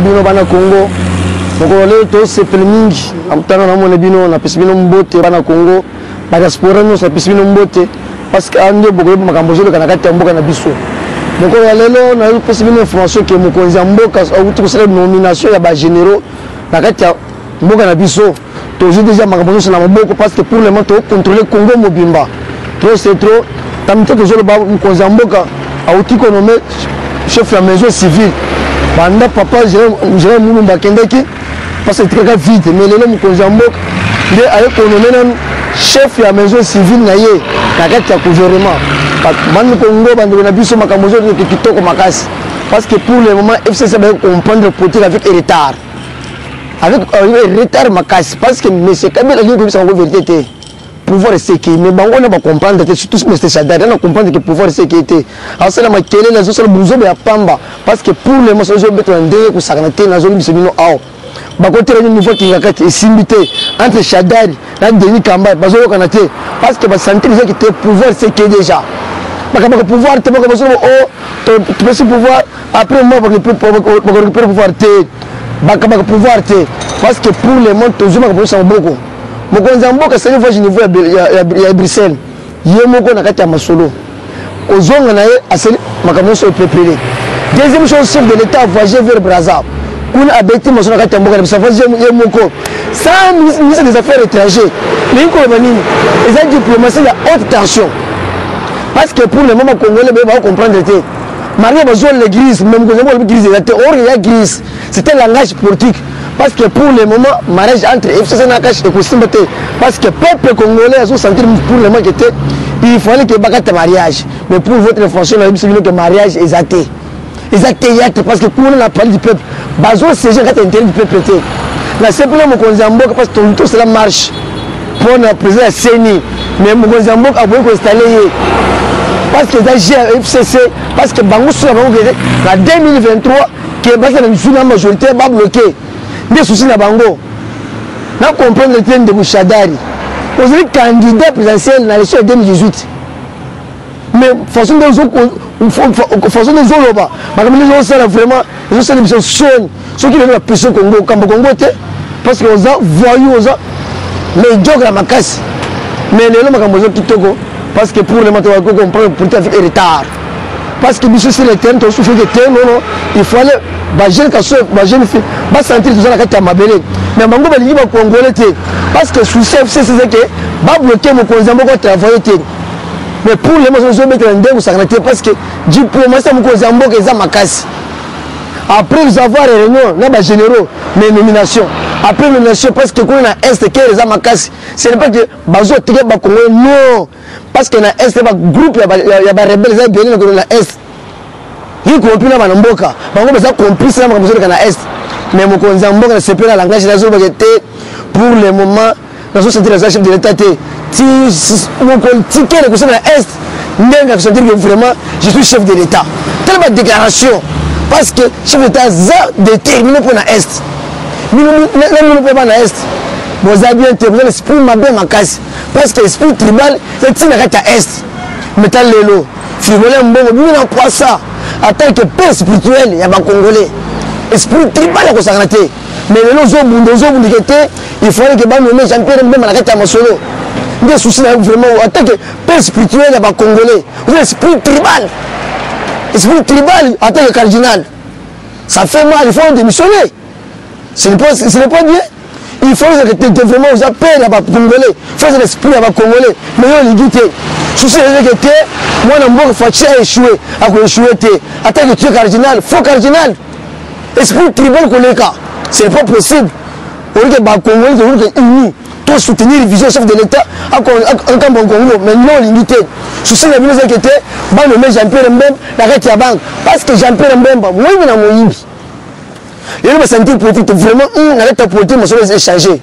bino bana Congo mokolo to sepel mingi amtana na mona bino na pesibino mbote bana Congo ba diaspora no sa pesibino mbote parce que ande bokolo makambo jolo kana kati mboka na biso mokolo lelo na pesibino information que mokonzi mboka auti ko sala nomination ya ba généraux na kati mboka na biso to j'ai déjà makambo jolo na maboko parce que pour le moment to contrôler Congo mobimba trop c'est trop tamite to jolo ba mokonzi mboka auti ko nommer chef de la maison civile banda papa j'ai mulumba kendeki parce que très vite mais lelo mokonzi mboka nde aye konomena chef de la maison civile na ye kakati ya gouvernement bandi Congo bandi na biso makambo zo ke kitoko makasi parce que pour le moment FCC va comprendre politique avec retard makasi parce que monsieur Kabila lui comme ça en vérité pouvoir sécurité mais bango na ba comprendre surtout monsieur Sadar na comprendre que pouvoir sécurité alors ça na makele na zo sala buzo ya pamba parce que pour le moment zo beto ndé ko sakana na zo bisebino ao bakote le niveau qui ngakati esimbité entre Shadari na Denis Kamba bazo kana te parce que ba sentir que te pouvoir sécurité déjà bakaba pouvoir te bakaba so oh tu peux pouvoir après moi bakaba pouvoir te bakaba pouvoir te parce que pour le monde toujours bakaba so beaucoup mokonzi mboka c'est niveau niveau ya Bruxelles yemoko na kati ya masolo ozonga na ye aseli makambo so peuplé deuxième chose chef de l'état voyager vers Brazzaville kuna abeti masolo na kati ya mboka na voyager yemoko sans ministre des affaires étrangères linko banini les diplomatie ya haute tension parce que pour le moment congolais va comprendre te marié besoin l'église même que l'église était or il y a église c'était langage politique parce que pour le moment mariage entre FCC na cache écosystème parce que peuple congolais a senti pour le moment que il fallait que bakata mariage mais pour votre information la Bible que mariage est athée parce que pour la parole du peuple bazo c'est j'ai intérêt du peuple la simplement mokonzi mboka parce que tout cela marche pour le président Seni mais mokonzi mboka a voulu installer parce que dans FCC parce que bango sur la 2023 que basa na majorité va bloquer des soucis na bango na comprendre le train de Shadari aujourd'hui candidat présidentiel na l'élection 2018 mais façon des oloba madame les gens ça vraiment ils ont une mission sonne ceux qui veulent la pression Congo Congo parce que on a voyou on a mais jogra makasi mais les gens makambo kitoko parce que pour le moment on comprendre pour avec retard parce que monsieur sur le terrain tu souffres de terrain non il faut aller ba jeune kaso ba jeune fille ba sentir tout ça la kati ya mabele mais bango ba lingi ba congolais te parce que sous chef c'est que ba bloquer mon konzi mboko travailler te mais pour les gens zo mettre ndenge sakana te parce que diplomatie mon konzi mboko eza makasi après nous avoir réunion na ba généraux mais nomination après nomination parce que qu'on a est que eza makasi ce n'est pas que bazo tike ba congolais non parce que na est ba groupe ya ba rebelle za bien na est il compris na banamboka bango beza complice na makambo na est mais mokonzi mboka c'est pas la langage la zone pour le moment la société la chef de l'état te ti mon ticket le conseil na est ndenga que dire que vraiment je suis chef de l'état tellement déclaration parce que chef de l'état za déterminé pour na est nous ne pas na est vous avez bien te l'esprit mabe makasi parce que esprit tribal c'est tina kata est metal lelo frivole mbongo bino na kwa ça attaque paix spirituelle il y a ba congolais esprit tribal ya kosakana te mais lelo zo bundi kete il faut que ba nommer Jean-Pierre Mbemba na kata masolo nde souci na vraiment attaque paix spirituelle ya ba congolais esprit tribal attaque cardinal ça fait mal il faut démissionner ce n'est pas bien il faut que vraiment vous appelez à ba congolais faire l'esprit à ba congolais mais yo ligité souci que te moi na mboko fachi a échoué attaque tu cardinal faux cardinal esprit tribal koleka c'est pas possible on dit ba congolais de unis pour soutenir la vision chef de l'état en Congo mais non limité souci la vision que te ba nommer Jean-Pierre Mbemba la rete ya banque parce que Jean-Pierre Mbemba moi na moyimbi il va sentir politique vraiment na l'état politique moi ça changer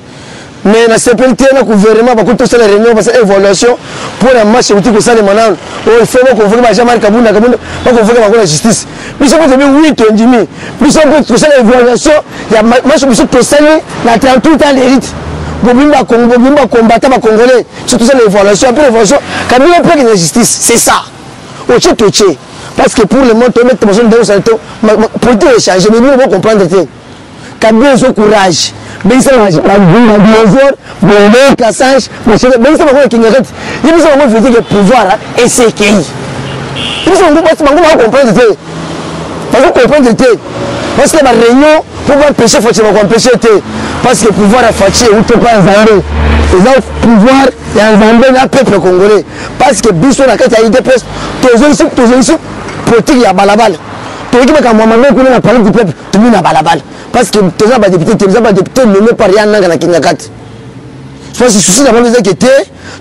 mais na CPLT na gouvernement ba ko la réunion parce que évaluation pour la marche politique au sein de Manal il faut qu'on convoque Jean-Marc Kabunda pas convoquer la justice nous sommes de 8 et demi nous sommes pour la évaluation il y a marche politique pour saluer la 38 ans l'élite bobimba combattant ba congolais surtout ça l'évaluation après l'évaluation Kabila peut la justice c'est ça au tché parce que pour le moment tu mettre besoin de ça politique changer mais nous on comprendre Kabila zo courage. Ben ça la dinosaure, le cassage, ben ça va qui n'arrête. Il faut savoir dire que pouvoir et c'est qui. Il faut savoir comprendre de parce que comprendre de parce que la réunion pour empêcher faut empêcher parce que pouvoir a fatigué ou pas Zambé. Les pouvoir et un Zambé na peuple congolais parce que biso na kati ya IDPS tous politique ya balabala. Tout qui quand maman ko na parler du peuple tout na balabala. Parce que tu as des députés nommés par Yann Nanga Kingakat. Je pense que souci d'abord des inquiétés,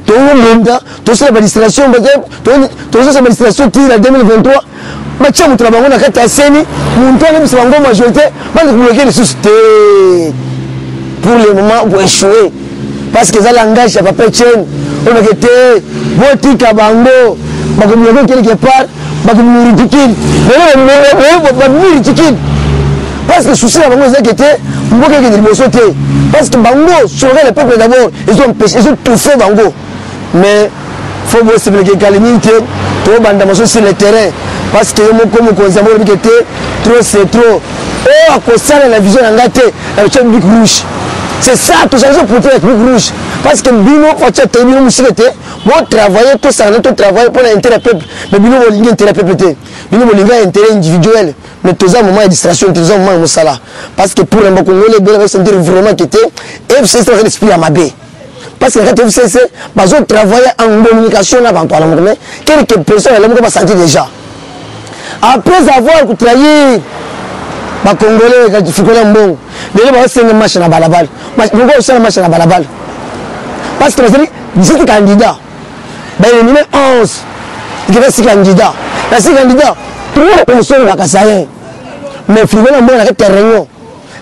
tu as un mandat, tu as l'administration, tu as l'administration qui est en 2023. Tu as un travail dans la CENI, tu as une majorité, tu as bloqué les sociétés. Pour le moment, pour échouer. Parce que ça langage, ça va pas être on a été, voter Kabango, tu as quelque part, tu as ridicule. Mais ridicule. Parce que le souci d'abord des inquiétés, parce que Bango saurait le peuple d'abord, ils ont tout fait Bango. Mais il faut voir si vous avez calamité, tout le sur le terrain. Parce que comme on trop c'est trop. Oh, à cause de la vision en gâté, la Bic rouge. C'est ça, tout ça, pour être Bic rouge. Parce que Bino, faut être Bino Moussirete, moi travailler, tout ça, tout travail pour l'intérêt peuple. Mais Bino Bolinga intérêt peuple. Bino Bolinga intérêt individuel. Mais tous les moments de distraction, tous les moments de Moussala. Parce que pour un Congolais, ils vont sentir vraiment qu'il était FCC dans l'esprit à Mabé. Parce que quand FCC, ils ont travaillé en communication avant toi. Quelques personnes, elles vont sentir déjà. Après avoir trahi les Congolais, quand ils font un bon, ils vont faire un match à la balle. Ils vont faire un match à la balle. Parce que les 17 candidats, il y a 11. Il y a 6 candidats. Les 6 candidats, 3 personnes à Kassayen. Mais finalement, on a fait une réunion.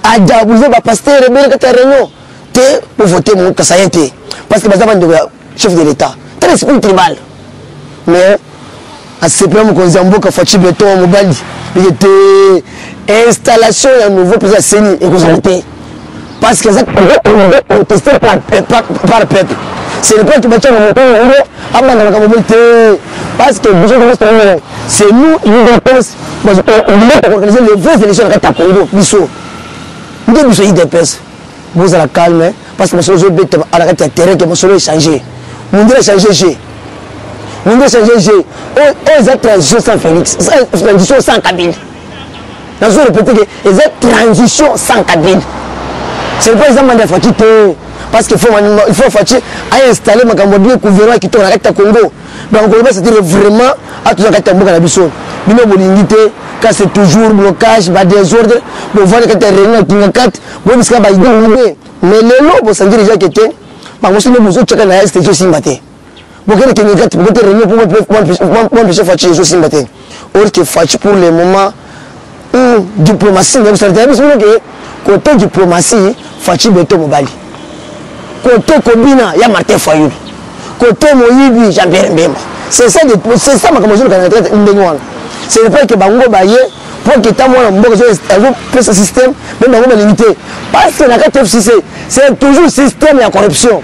À Diabouze, pasteur, il y a fait une réunion. Pour voter mon Kassayen. Parce que c'est le chef de l'État. C'est l'esprit tribal. Mais, à ce point, on a dit que Fatih Beton, Mobali, il était installation d'un nouveau président Séni et Kozalté. Parce que c'est contesté par le peuple. C'est le peuple qui battait le parce que c'est nous, ils nous pensent, on veut organiser les vraies élections à Congo, Bissot. Nous devons IDPS. Vous allez calmer, parce que monsieur Zobé a arrêté le terrain que monsieur a changé. Nous devons changer. Nous devons changer. Ils ont transition sans Félix, transition sans Kabila. Nous devons répéter qu'ils ont transition sans Kabila. C'est le président de Fatih parce qu'il faut Fatih installer ma Cambodie gouvernement qui tourne à Congo. Donc on va se dire vraiment à tout ça qui est en Bison. Bino bolingité, quand c'est toujours blocage, désordre, on voit que tu es réunion qui n'a quatre, on va mais les lots, on s'en dit déjà que tu es, on se dit que tu es là, c'est aussi maté. Bon, quand tu es négatif, tu es réunion pour empêcher Fatih aussi maté. Or que Fatih pour le moment, diplomatie, vous savez que côté diplomatie, Fatih Beto Mobali. Côté Kobina, il y a Martin Fayoul. Côté Moïbi, Jean-Pierre Mbemba. C'est ça ma commission de Canada. C'est pas que Bango Baye, pour que tu aies ce système, même Bango limité. Parce que la FCC, c'est toujours le système de la corruption.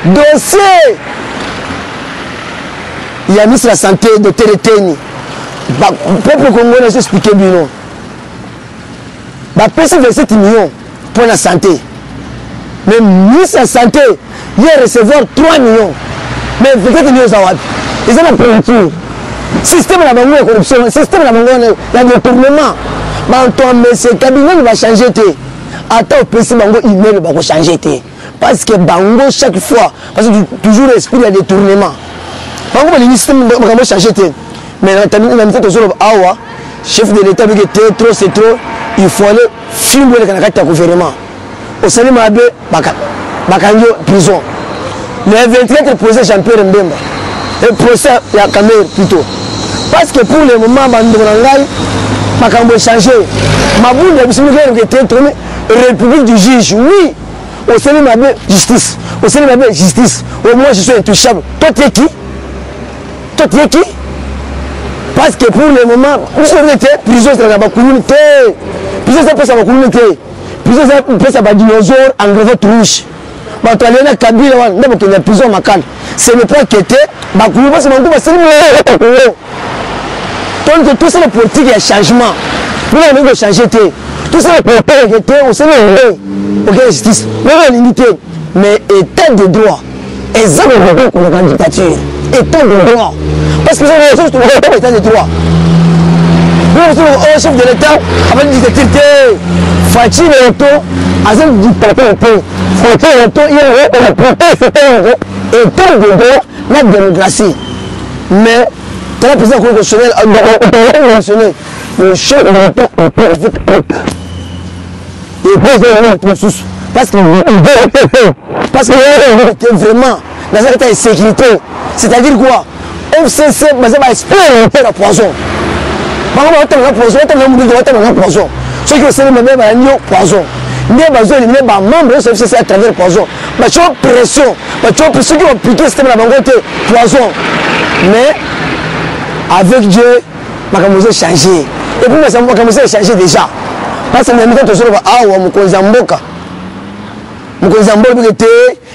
Dossier, il y a ministre de la Santé, de Téléténi. Le peuple congolais n'a pas expliqué bien. Il y a 27 millions pour la santé. Mais le ministre de la Santé, il va recevoir 3 millions. Mais peut-être millions à ils ont la prévention. Système de la corruption, système de la détournement. Le cabinet va changer. Attends, le PC Bango, il va changer. Parce que Bango, chaque fois, parce que toujours l'esprit de détournement. Bango, le système va changer. Mais le chef de l'État, c'est trop, il faut aller filmer le gouvernement. Au Salim Abé, Bakanjo, prison. Le 24, le procès Jean-Pierre Mbemba. Le procès Yakamer plutôt. Parce que pour le moment, Bandorangai, Bakanjo changé. Maboul, il était tourné, République du juge, oui. Au Salim Abé, justice. Au Salim Abé, justice. Au moins, je suis intouchable. Toi, tu es qui? Toi, tu es qui? Parce que pour le moment, vous savez, prison, c'est la communauté. Prison, c'est la communauté. Prison, c'est la dinosaure en grevette rouge. Tu as allé à Kabila, tu as la prison Makan. Ce n'est pas que tu es. Donc, tout ça, la politique, il y a changement. Vous avez changer. tout ça était on sait ok justice non limité mais état de droit exactement comme la dictature état de droit parce que c'est une chose tout état de droit au chef de l'état avec une dictature Fachi Leto avec dictateur Fachi Leto il a protégé état de droit la démocratie mais quand le président constitutionnel a mentionné le chef de l'état et parce que était vraiment dans un état de sécurité, c'est-à-dire quoi? FCC, mais ça va expérimenter la poison. Par exemple, on a la poison. Ceux qui ont même un poison. Nous avons éliminé les membres de FCC à travers le poison. Mais tu as pression. Ceux qui ont piqué le système de la poison. Mais avec Dieu, on a commencé à changer. Et puis, on a commencé à changer déjà. Parce que nous avons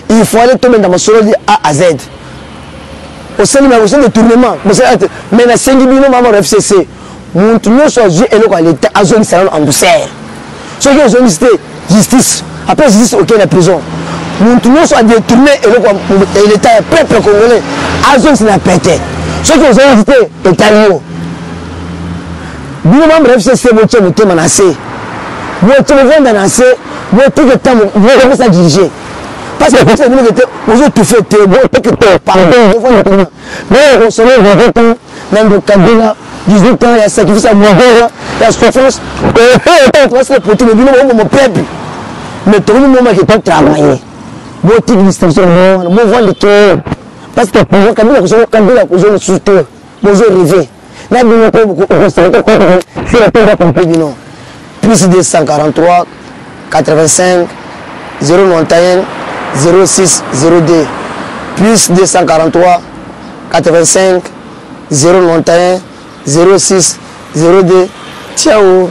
il faut aller tomber dans mon solo de A à Z. Au sein de tournement, mais na 5 millions de FCC, nous sommes l'État à zone salon en douceur. Ceux qui ont justice, après justice, ok, la prison. Nous sommes détournés et l'État est peuple congolais à zone c'est la pété. Ceux qui ont hésité, l'État lié. Nous membres FCC, nous sommes menacés. Nous sommes menacés, nous sommes ça diriger. Parce que c'est nous qui avons tout fait, pardon, mais on se lève 20 ans, même de Kabila, 18 ans, il y a sacrifice à mourir, il y a souffrance, et on se pour tout le monde, mon peuple. Mais tout le monde qui peut travailler. Bon type d'instruction, bon vent de cœur. Parce que pour moi, Kabila, je suis soutenu, je rêvé. Là, nous avons beaucoup de c'est la paix qu'on peut dire non. Plus de 143, 85, 091, 06 02 plus 243 85 091 06 02 ciao.